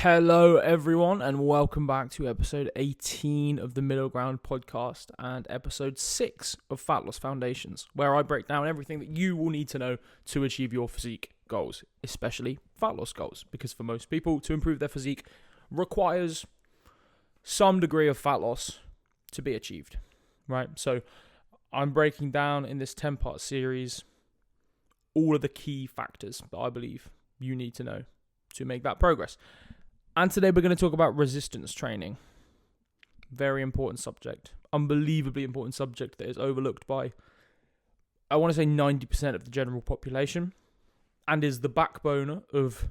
Hello, everyone, and welcome back to episode 18 of the Middle Ground podcast and episode 6 of Fat Loss Foundations, where I break down everything that you will need to know to achieve your physique goals, especially fat loss goals, because for most people, to improve their physique requires some degree of fat loss to be achieved, right? So I'm breaking down in this 10-part series all of the key factors that I believe you need to know to make that progress. And today we're going to talk about resistance training. Very important subject. Unbelievably important subject that is overlooked by, I want to say 90% of the general population, and is the backbone of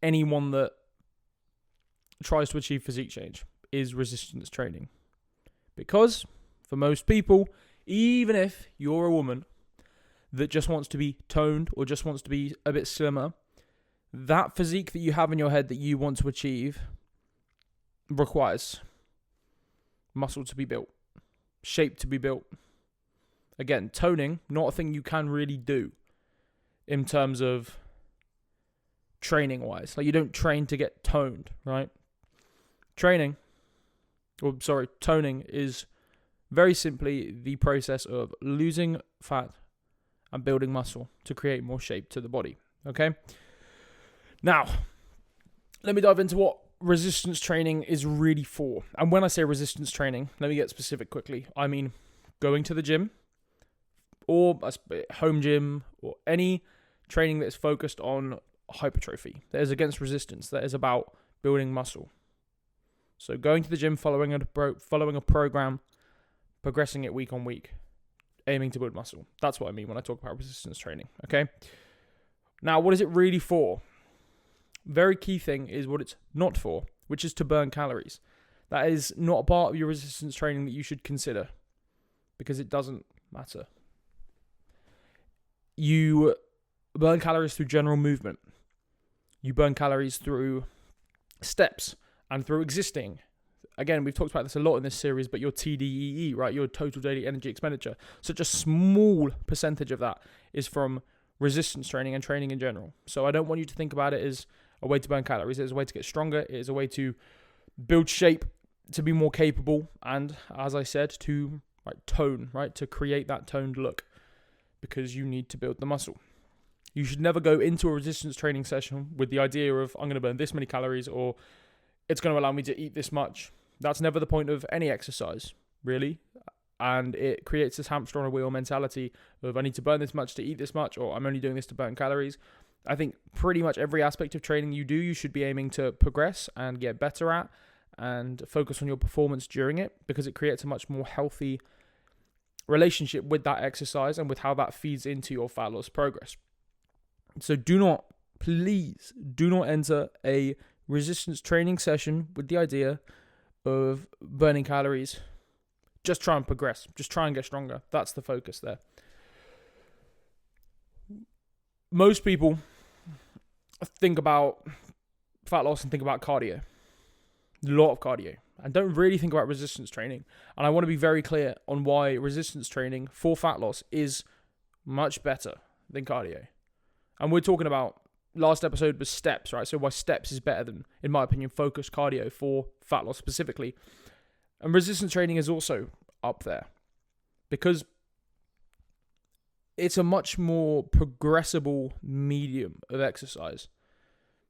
anyone that tries to achieve physique change, is resistance training. Because for most people, even if you're a woman that just wants to be toned or just wants to be a bit slimmer, that physique that you have in your head that you want to achieve requires muscle to be built, shape to be built. Again, toning, not a thing you can really do in terms of training-wise. Like, you don't train to get toned, right? Toning is very simply the process of losing fat and building muscle to create more shape to the body, okay? Now, let me dive into what resistance training is really for. And when I say resistance training, let me get specific quickly. I mean going to the gym or a home gym or any training that is focused on hypertrophy, that is against resistance, that is about building muscle. So going to the gym, following a program, progressing it week on week, aiming to build muscle. That's what I mean when I talk about resistance training, okay? Now, what is it really for? Very key thing is what it's not for, which is to burn calories. That is not a part of your resistance training that you should consider, because it doesn't matter. You burn calories through general movement. You burn calories through steps and through existing. Again, we've talked about this a lot in this series, but your TDEE, right, your total daily energy expenditure, such a small percentage of that is from resistance training and training in general. So I don't want you to think about it as a way to burn calories. It is a way to get stronger. It is a way to build shape, to be more capable, and as I said, to tone, right, to create that toned look, because you need to build the muscle. You should never go into a resistance training session with the idea of, I'm going to burn this many calories, or it's going to allow me to eat this much. That's never the point of any exercise, really. And it creates this hamster on a wheel mentality of, I need to burn this much to eat this much, or I'm only doing this to burn calories. I think pretty much every aspect of training you should be aiming to progress and get better at, and focus on your performance during it, because it creates a much more healthy relationship with that exercise and with how that feeds into your fat loss progress. So please do not enter a resistance training session with the idea of burning calories. Just try and progress. Just try and get stronger. That's the focus there. Most people think about fat loss and think about cardio. A lot of cardio. And don't really think about resistance training. And I want to be very clear on why resistance training for fat loss is much better than cardio. And we're talking about, last episode was steps, right? So why steps is better than, in my opinion, focused cardio for fat loss specifically. And resistance training is also up there, because it's a much more progressible medium of exercise.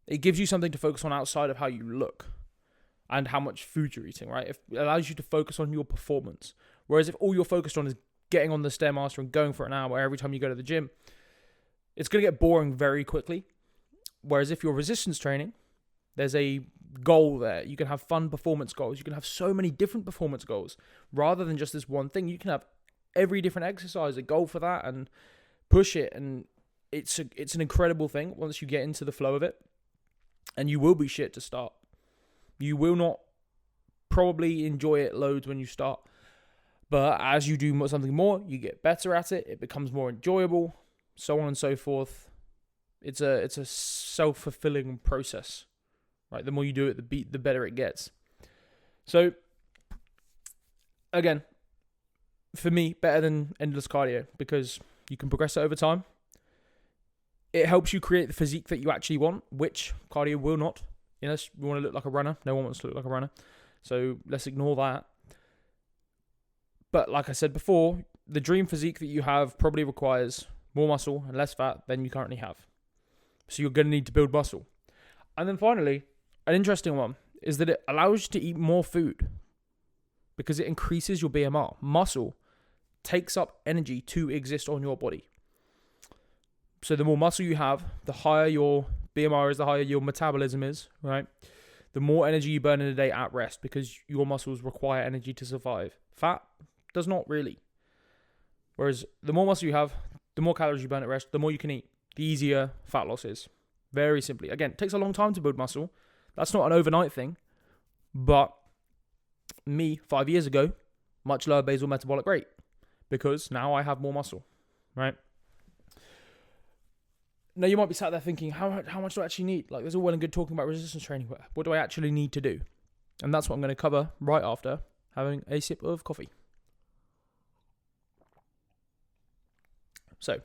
It gives you something to focus on outside of how you look and how much food you're eating, right? It allows you to focus on your performance. Whereas if all you're focused on is getting on the Stairmaster and going for an hour every time you go to the gym, it's going to get boring very quickly. Whereas if you're resistance training, there's a goal there. You can have fun performance goals. You can have so many different performance goals rather than just this one thing. You can have every different exercise a goal for that and push it. And it's an incredible thing once you get into the flow of it. And you will be shit to start. You will not probably enjoy it loads when you start. But as you do something more, you get better at it. It becomes more enjoyable, so on and so forth. It's a self-fulfilling process, right? The more you do it, the better it gets. So, again, for me, better than endless cardio, because you can progress it over time. It helps you create the physique that you actually want, which cardio will not Unless you want to look like a runner. No one wants to look like a runner. So let's ignore that. But like I said before, the dream physique that you have probably requires more muscle and less fat than you currently have. So you're going to need to build muscle. And then finally, an interesting one is that it allows you to eat more food because it increases your BMR. Muscle takes up energy to exist on your body. So the more muscle you have, the higher your BMR is, the higher your metabolism is, right? The more energy you burn in a day at rest because your muscles require energy to survive. Fat does not really. Whereas the more muscle you have, the more calories you burn at rest, the more you can eat. The easier fat loss is. Very simply. Again, it takes a long time to build muscle. That's not an overnight thing. But me, 5 years ago, much lower basal metabolic rate because now I have more muscle, right? Now, you might be sat there thinking, how much do I actually need? Like, there's all well and good talking about resistance training, but what do I actually need to do? And that's what I'm going to cover right after having a sip of coffee. So,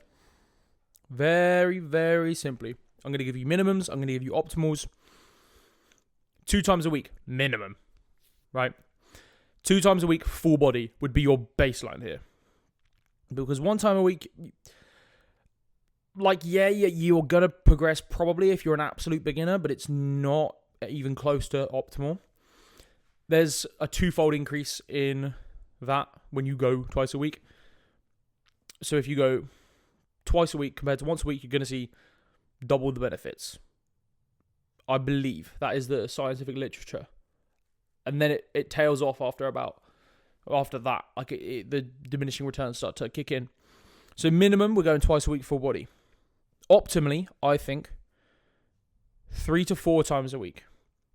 very, very simply, I'm going to give you minimums, I'm going to give you optimals. 2 times a week, minimum, right? 2 times a week, full body would be your baseline here. Because 1 time a week, like, you're going to progress probably if you're an absolute beginner, but it's not even close to optimal. There's a 2-fold increase in that when you go twice a week. So if you go twice a week compared to once a week, you're going to see double the benefits. I believe that is the scientific literature. And then it tails off after that. Like the diminishing returns start to kick in. So minimum, we're going twice a week full body. Optimally, I think 3 to 4 times a week.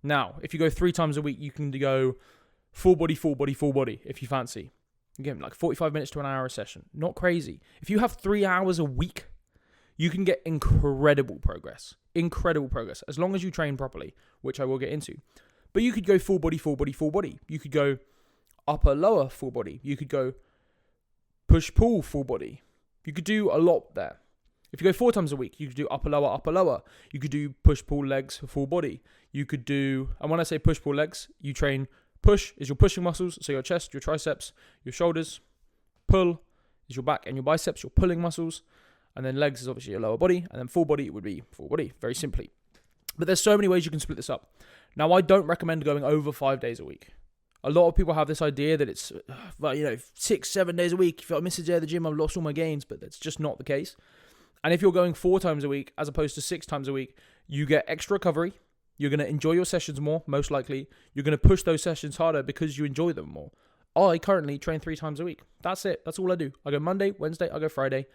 Now, if you go 3 times a week, you can go full body if you fancy. Again, like 45 minutes to an hour a session. Not crazy. If you have 3 hours a week, you can get incredible progress. Incredible progress. As long as you train properly, which I will get into. But you could go full body. You could go upper, lower, full body. You could go push, pull, full body. You could do a lot there. If you go 4 times a week, you could do upper, lower. You could do push, pull, legs, full body. You could do, and when I say push, pull, legs, you train push is your pushing muscles, so your chest, your triceps, your shoulders. Pull is your back and your biceps, your pulling muscles. And then legs is obviously your lower body. And then full body would be full body, very simply. But there's so many ways you can split this up. Now, I don't recommend going over 5 days a week. A lot of people have this idea that it's, 6-7 days a week. If I miss a day at the gym, I've lost all my gains. But that's just not the case. And if you're going 4 times a week as opposed to 6 times a week, you get extra recovery. You're going to enjoy your sessions more, most likely. You're going to push those sessions harder because you enjoy them more. I currently train 3 times a week. That's it. That's all I do. I go Monday, Wednesday, I go Friday.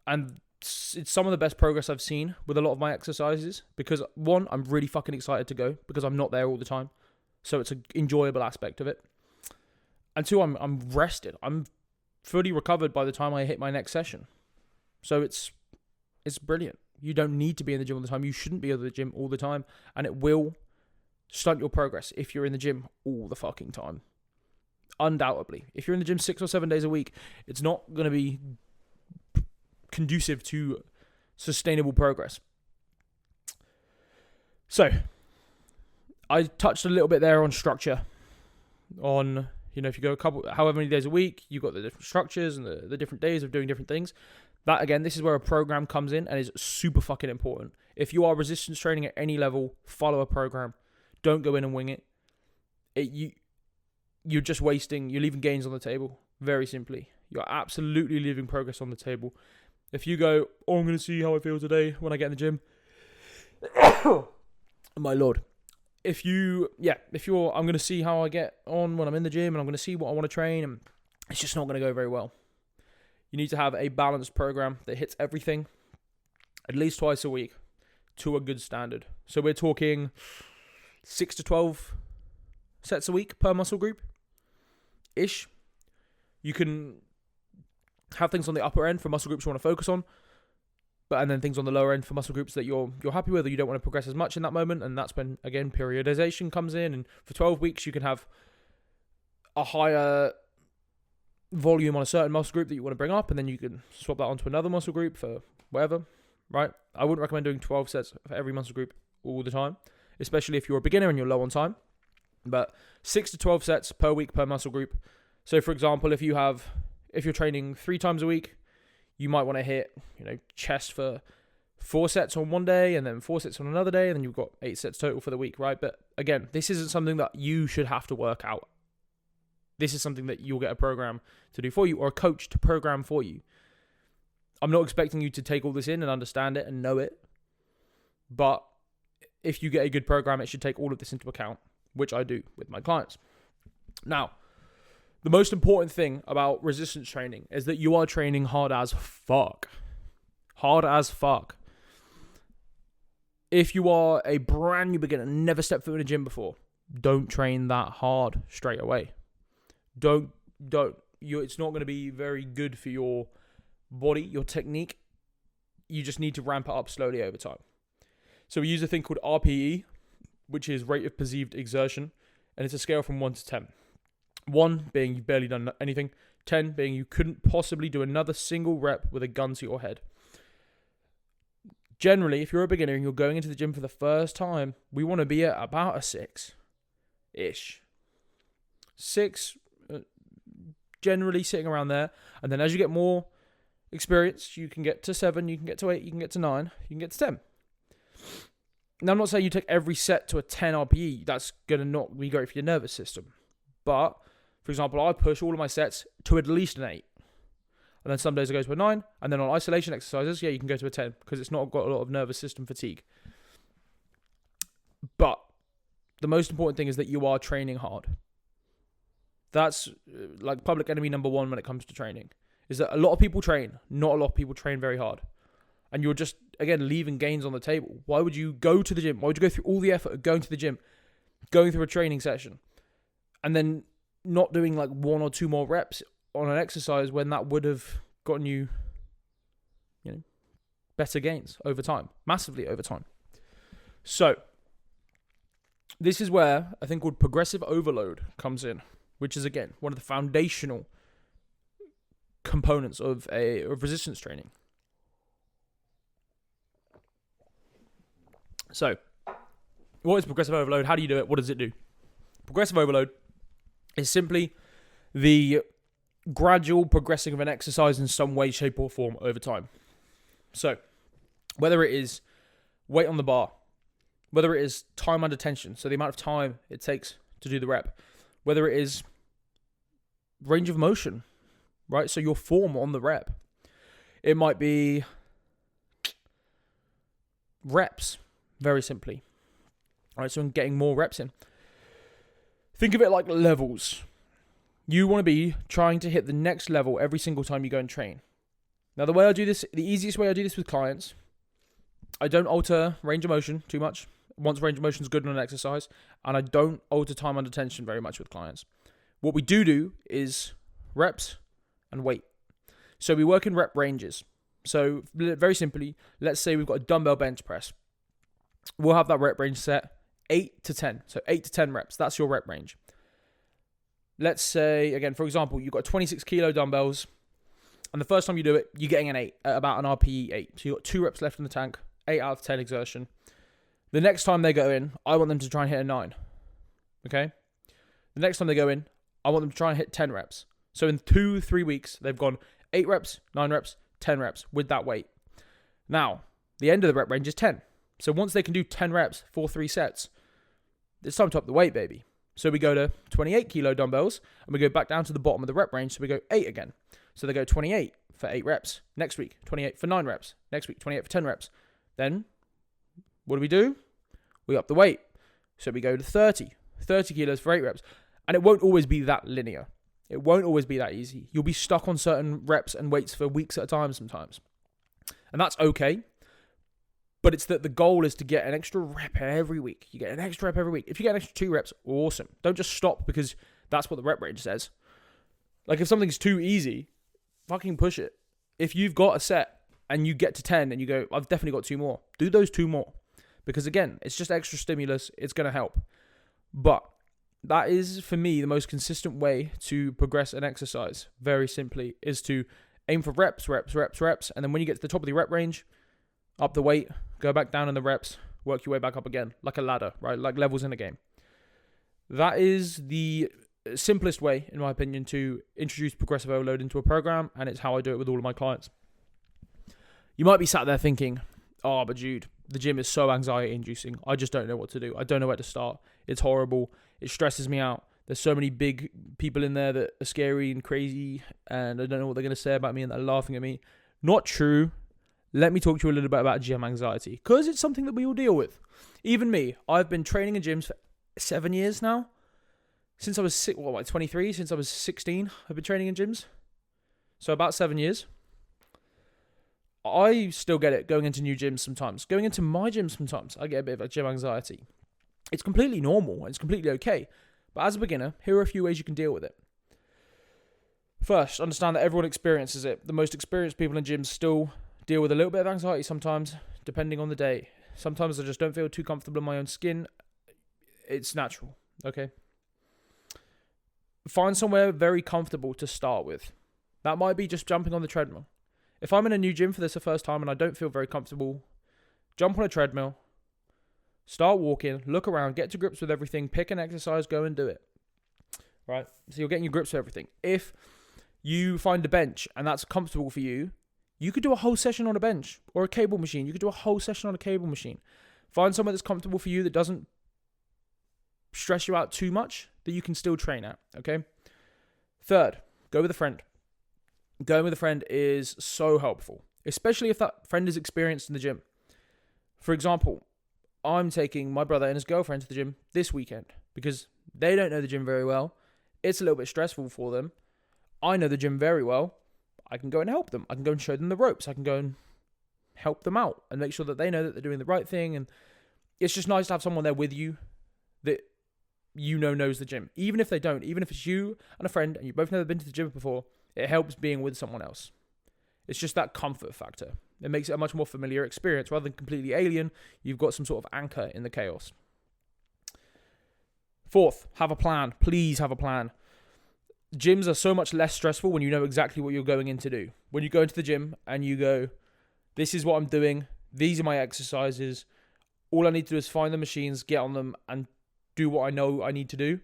And it's some of the best progress I've seen with a lot of my exercises. Because 1, I'm really fucking excited to go because I'm not there all the time. So it's an enjoyable aspect of it. And 2, I'm rested. I'm fully recovered by the time I hit my next session. So it's brilliant. You don't need to be in the gym all the time. You shouldn't be in the gym all the time. And it will stunt your progress if you're in the gym all the fucking time. Undoubtedly. If you're in the gym 6 or 7 days a week, it's not going to be conducive to sustainable progress. So, I touched a little bit there on structure. On, if you go however many days a week, you've got the different structures and the different days of doing different things. That, again, this is where a program comes in and is super fucking important. If you are resistance training at any level, follow a program. Don't go in and wing it. You're just wasting, you're leaving gains on the table, very simply. You're absolutely leaving progress on the table. If you go, I'm going to see how I feel today when I get in the gym. My Lord. I'm going to see how I get on when I'm in the gym and I'm going to see what I want to train, and it's just not going to go very well. You need to have a balanced program that hits everything at least twice a week to a good standard. So we're talking 6 to 12 sets a week per muscle group ish. You can have things on the upper end for muscle groups you want to focus on, and then things on the lower end for muscle groups that you're happy with or you don't want to progress as much in that moment. And that's when, again, periodization comes in. And for 12 weeks, you can have a higher volume on a certain muscle group that you want to bring up, and then you can swap that onto another muscle group for whatever, right? I wouldn't recommend doing 12 sets for every muscle group all the time, especially if you're a beginner and you're low on time. But 6 to 12 sets per week per muscle group. So for example, if you're training 3 times a week, you might want to hit, chest for 4 sets on one day and then 4 sets on another day, and then you've got 8 sets total for the week, right? But again, this isn't something that you should have to work out. This is something that you'll get a program to do for you, or a coach to program for you. I'm not expecting you to take all this in and understand it and know it, but if you get a good program, it should take all of this into account, which I do with my clients. Now, the most important thing about resistance training is that you are training hard as fuck. Hard as fuck. If you are a brand new beginner, never stepped foot in a gym before, don't train that hard straight away. Don't. It's not going to be very good for your body, your technique. You just need to ramp it up slowly over time. So we use a thing called RPE, which is rate of perceived exertion, and it's a scale from 1 to 10. 1 being you've barely done anything, 10 being you couldn't possibly do another single rep with a gun to your head. Generally, if you're a beginner and you're going into the gym for the first time, we want to be at about a 6-ish. 6, generally sitting around there. And then as you get more experience, you can get to 7, you can get to 8, you can get to 9, you can get to 10. Now, I'm not saying you take every set to a 10 RPE. That's going to not be great for your nervous system. But, for example, I push all of my sets to at least an 8. And then some days I go to a 9. And then on isolation exercises, you can go to a 10 because it's not got a lot of nervous system fatigue. But the most important thing is that you are training hard. That's like public enemy number 1 when it comes to training. Is that a lot of people train. Not a lot of people train very hard. And you're just, again, leaving gains on the table. Why would you go to the gym? Why would you go through all the effort of going to the gym, going through a training session, and then not doing like 1 or 2 more reps on an exercise when that would have gotten you, better gains over time, massively over time? So, this is where a thing called progressive overload comes in, which is, again, one of the foundational components of resistance training. So, what is progressive overload? How do you do it? What does it do? Progressive overload is simply the gradual progressing of an exercise in some way, shape, or form over time. So, whether it is weight on the bar, whether it is time under tension, so the amount of time it takes to do the rep, whether it is range of motion, right? So your form on the rep. It might be reps, very simply. All right, so I'm getting more reps in. Think of it like levels. You want to be trying to hit the next level every single time you go and train. Now, the way I do this, the easiest way I do this with clients, I don't alter range of motion too much. Once range of motion is good on an exercise, and I don't alter time under tension very much with clients. What we do is reps and weight. So we work in rep ranges. So very simply, let's say we've got a dumbbell bench press. We'll have that rep range set 8 to 10. So 8 to 10 reps. That's your rep range. Let's say, again, for example, you've got 26 kilo dumbbells, and the first time you do it, you're getting an 8, at about an RPE 8. So you've got 2 reps left in the tank, 8 out of 10 exertion. The next time they go in, I want them to try and hit a 9. Okay? The next time they go in, I want them to try and hit 10 reps. So in 2-3 weeks, they've gone 8 reps, 9 reps, 10 reps with that weight. Now, the end of the rep range is 10. So once they can do 10 reps for 3 sets, it's time to up the weight, baby. So we go to 28 kilo dumbbells, and we go back down to the bottom of the rep range, so we go 8 again. So they go 28 for 8 reps. Next week, 28 for 9 reps. Next week, 28 for 10 reps. Then, what do? We up the weight. So we go to 30 kilos for 8 reps. And it won't always be that linear. It won't always be that easy. You'll be stuck on certain reps and weights for weeks at a time sometimes. And that's okay. But it's that the goal is to get an extra rep every week. You get an extra rep every week. If you get an extra 2 reps, awesome. Don't just stop because that's what the rep range says. Like if something's too easy, fucking push it. If you've got a set and you get to 10 and you go, I've definitely got 2 more. Do those 2 more. Because again, it's just extra stimulus. It's going to help. But that is, for me, the most consistent way to progress an exercise. Very simply, is to aim for reps. And then when you get to the top of the rep range, up the weight, go back down in the reps, work your way back up again, like a ladder, right? Like levels in a game. That is the simplest way, in my opinion, to introduce progressive overload into a program, and it's how I do it with all of my clients. You might be sat there thinking, oh, but Jude, the gym is so anxiety-inducing. I just don't know what to do. I don't know where to start. It's horrible. It stresses me out. There's so many big people in there that are scary and crazy, and I don't know what they're going to say about me, and they're laughing at me. Not true. Let me talk to you a little bit about gym anxiety, because it's something that we all deal with. Even me, I've been training in gyms for 7 years now. Since I was 23, since I was 16, I've been training in gyms. So about 7 years. I still get it going into new gyms sometimes. Going into my gym sometimes, I get a bit of gym anxiety. It's completely normal. It's completely okay. But as a beginner, here are a few ways you can deal with it. First, understand that everyone experiences it. The most experienced people in gyms still deal with a little bit of anxiety sometimes, depending on the day. Sometimes I just don't feel too comfortable in my own skin. It's natural, okay? Find somewhere very comfortable to start with. That might be just jumping on the treadmill. If I'm in a new gym for this the first time and I don't feel very comfortable, jump on a treadmill, start walking, look around, get to grips with everything, pick an exercise, go and do it. Right? So you're getting your grips with everything. If you find a bench and that's comfortable for you, you could do a whole session on a bench or a cable machine. You could do a whole session on a cable machine. Find somewhere that's comfortable for you that doesn't stress you out too much, that you can still train at, okay? Third, go with a friend. Going with a friend is so helpful, especially if that friend is experienced in the gym. For example, I'm taking my brother and his girlfriend to the gym this weekend because they don't know the gym very well. It's a little bit stressful for them. I know the gym very well. I can go and help them. I can go and show them the ropes. I can go and help them out and make sure that they know that they're doing the right thing. And it's just nice to have someone there with you that you know knows the gym. Even if they don't, even if it's you and a friend and you both never been to the gym before, it helps being with someone else. It's just that comfort factor. It makes it a much more familiar experience. Rather than completely alien, you've got some sort of anchor in the chaos. Fourth, have a plan. Please have a plan. Gyms are so much less stressful when you know exactly what you're going in to do. When you go into the gym and you go, this is what I'm doing, these are my exercises, all I need to do is find the machines, get on them, and do what I know I need to do.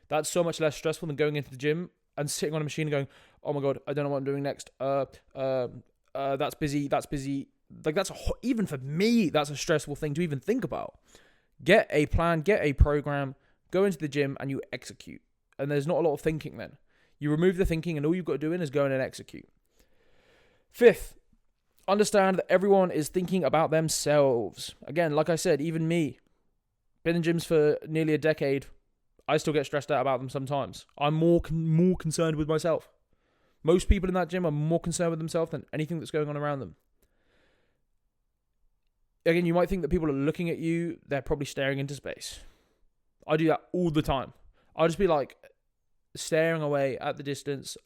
That's so much less stressful than going into the gym and sitting on a machine and going, oh my God, I don't know what I'm doing next. That's busy. Like even for me, that's a stressful thing to even think about. Get a plan, get a program, go into the gym and you execute. And there's not a lot of thinking then. You remove the thinking and all you've got to do is go in and execute. Fifth, understand that everyone is thinking about themselves. Again, like I said, even me, been in gyms for nearly a decade, I still get stressed out about them sometimes. I'm more concerned with myself. Most people in that gym are more concerned with themselves than anything that's going on around them. Again, you might think that people are looking at you, they're probably staring into space. I do that all the time. I'll just be like staring away at the distance,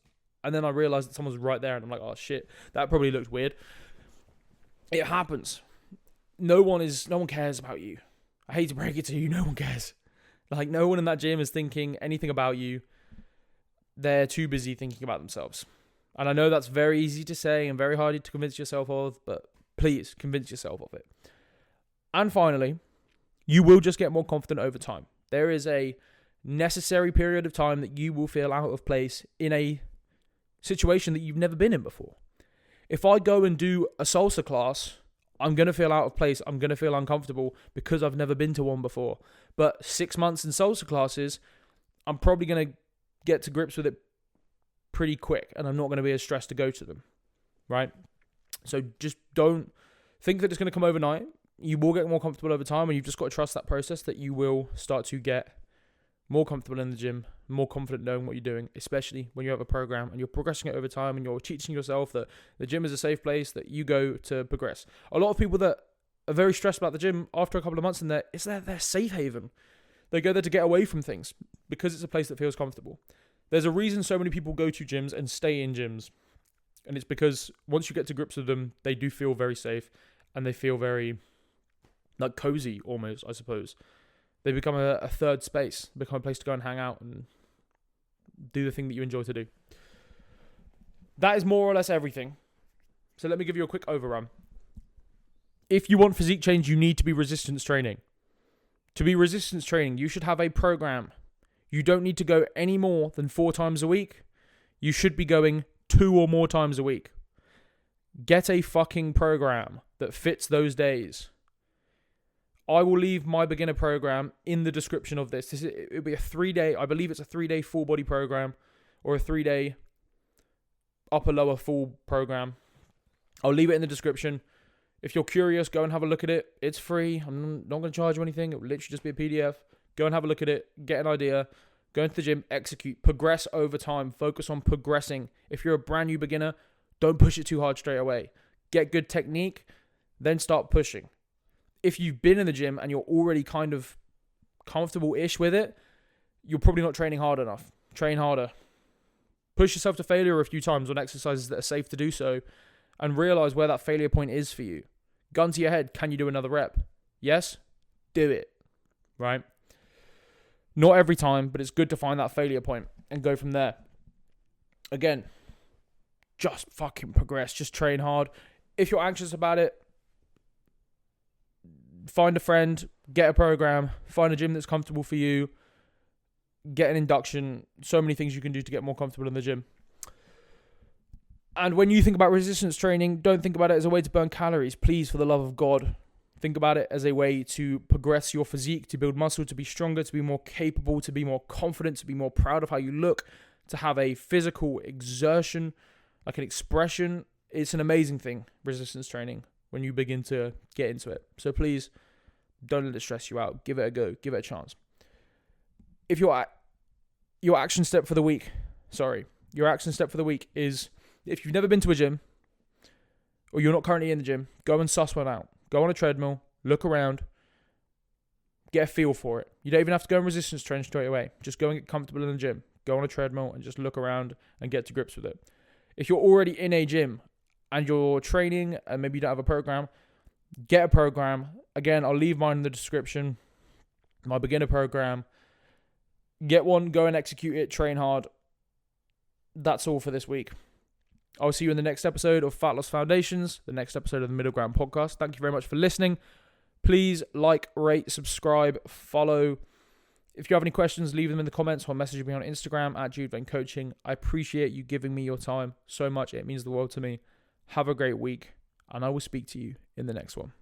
and then I realise that someone's right there, and I'm like, oh shit, that probably looks weird. It happens. No one cares about you. I hate to break it to you, no one cares. Like, no one in that gym is thinking anything about you. They're too busy thinking about themselves. And I know that's very easy to say and very hard to convince yourself of, but please convince yourself of it. And finally, you will just get more confident over time. There is a necessary period of time that you will feel out of place in a situation that you've never been in before. If I go and do a salsa class, I'm going to feel out of place. I'm going to feel uncomfortable because I've never been to one before. But 6 months in salsa classes, I'm probably going to get to grips with it pretty quick, and I'm not going to be as stressed to go to them, right? So just don't think that it's going to come overnight. You will get more comfortable over time, and you've just got to trust that process, that you will start to get more comfortable in the gym, more confident knowing what you're doing, especially when you have a program and you're progressing it over time and you're teaching yourself that the gym is a safe place that you go to progress. A lot of people that are very stressed about the gym after a couple of months in there, it's their safe haven. They go there to get away from things because it's a place that feels comfortable. There's a reason so many people go to gyms and stay in gyms. And it's because once you get to grips with them, they do feel very safe and they feel very like cozy almost, I suppose. They become a third space, become a place to go and hang out and do the thing that you enjoy to do. That is more or less everything. So let me give you a quick overrun. If you want physique change, you need to be resistance training. To be resistance training, you should have a program. You don't need to go any more than 4 times a week. You should be going 2 or more times a week. Get a fucking program that fits those days. I will leave my beginner program in the description of this. It'll be a 3-day, I believe it's a 3-day full body program or a 3-day upper lower full program. I'll leave it in the description. If you're curious, go and have a look at it. It's free. I'm not going to charge you anything. It will literally just be a PDF. Go and have a look at it. Get an idea. Go into the gym. Execute. Progress over time. Focus on progressing. If you're a brand new beginner, don't push it too hard straight away. Get good technique. Then start pushing. If you've been in the gym and you're already kind of comfortable-ish with it, you're probably not training hard enough. Train harder. Push yourself to failure a few times on exercises that are safe to do so, and realize where that failure point is for you. Gun to your head, can you do another rep? Yes? Do it. Right? Not every time, but it's good to find that failure point and go from there. Again, just fucking progress. Just train hard. If you're anxious about it, find a friend, get a program, find a gym that's comfortable for you, get an induction. So many things you can do to get more comfortable in the gym. And when you think about resistance training, don't think about it as a way to burn calories. Please, for the love of God, think about it as a way to progress your physique, to build muscle, to be stronger, to be more capable, to be more confident, to be more proud of how you look, to have a physical exertion, like an expression. It's an amazing thing, resistance training, when you begin to get into it. So please, don't let it stress you out. Give it a go. Give it a chance. If your action step for the week is, if you've never been to a gym, or you're not currently in the gym, go and suss one out. Go on a treadmill, look around, get a feel for it. You don't even have to go and resistance train straight away. Just go and get comfortable in the gym. Go on a treadmill and just look around and get to grips with it. If you're already in a gym and you're training and maybe you don't have a program, get a program. Again, I'll leave mine in the description. My beginner program. Get one, go and execute it, train hard. That's all for this week. I'll see you in the next episode of Fat Loss Foundations, the next episode of the Middle Ground Podcast. Thank you very much for listening. Please like, rate, subscribe, follow. If you have any questions, leave them in the comments or message me on Instagram at Jude Vane Coaching. I appreciate you giving me your time so much. It means the world to me. Have a great week, and I will speak to you in the next one.